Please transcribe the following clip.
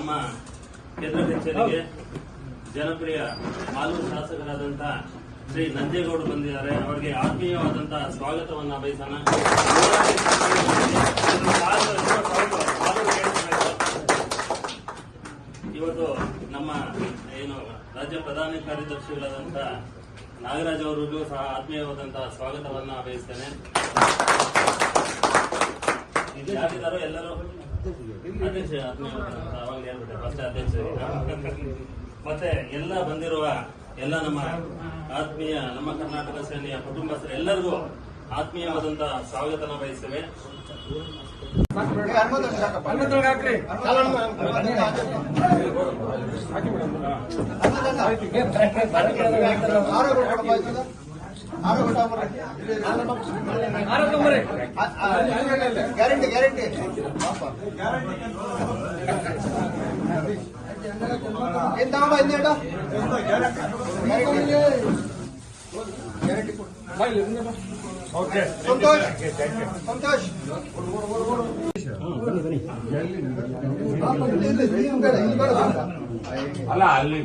ನಮ್ಮ ಕೇಂದ್ರ ಕಚೇರಿಗೆ ಜನಪ್ರಿಯ ಮಾಲೂರು ಶಾಸಕರಾದಂತಹ ಶ್ರೀ ನಂಜೇಗೌಡರು ಬಂದಿದ್ದಾರೆ. ಅವರಿಗೆ ಆತ್ಮೀಯವಾದಂತಹ ಸ್ವಾಗತವನ್ನ ಬಯಸೋಣ. ಇವತ್ತು ನಮ್ಮ ಏನು ರಾಜ್ಯ ಪ್ರಧಾನ ಕಾರ್ಯದರ್ಶಿಗಳಾದಂತಹ ನಾಗರಾಜ್ ಅವರಿಗೂ ಸಹ ಆತ್ಮೀಯವಾದಂತಹ ಸ್ವಾಗತವನ್ನ ಬಯಸ್ತೇನೆ. ಯಾರಿದ್ದಾರೋ ಎಲ್ಲರೂ ಅಧ್ಯಕ್ಷ ಅವಾಗಲೇ ಹೇಳ್ಬಿಟ್ಟೆ ಫಸ್ಟ್ ಅಧ್ಯಕ್ಷ. ಮತ್ತೆ ಎಲ್ಲ ಬಂದಿರುವ ಎಲ್ಲ ನಮ್ಮ ಆತ್ಮೀಯ ನಮ್ಮ ಕರ್ನಾಟಕ ಸೇನೆಯ ಕುಟುಂಬಸ್ಥರು ಎಲ್ಲರಿಗೂ ಆತ್ಮೀಯವಾದಂತಹ ಸ್ವಾಗತನ ಬಯಸ್ತೇವೆ. ಗ್ಯಾರಂಟಿ ಗ್ಯಾರಂಟಿ ಎಂತಮ್ಮ ಇನ್ನೇಟ ಗ್ಯಾರಂಟಿ ಸಂತೋಷ್ ಸಂತೋಷ್ ಅಲ್ಲ ಅಲ್ಲಿ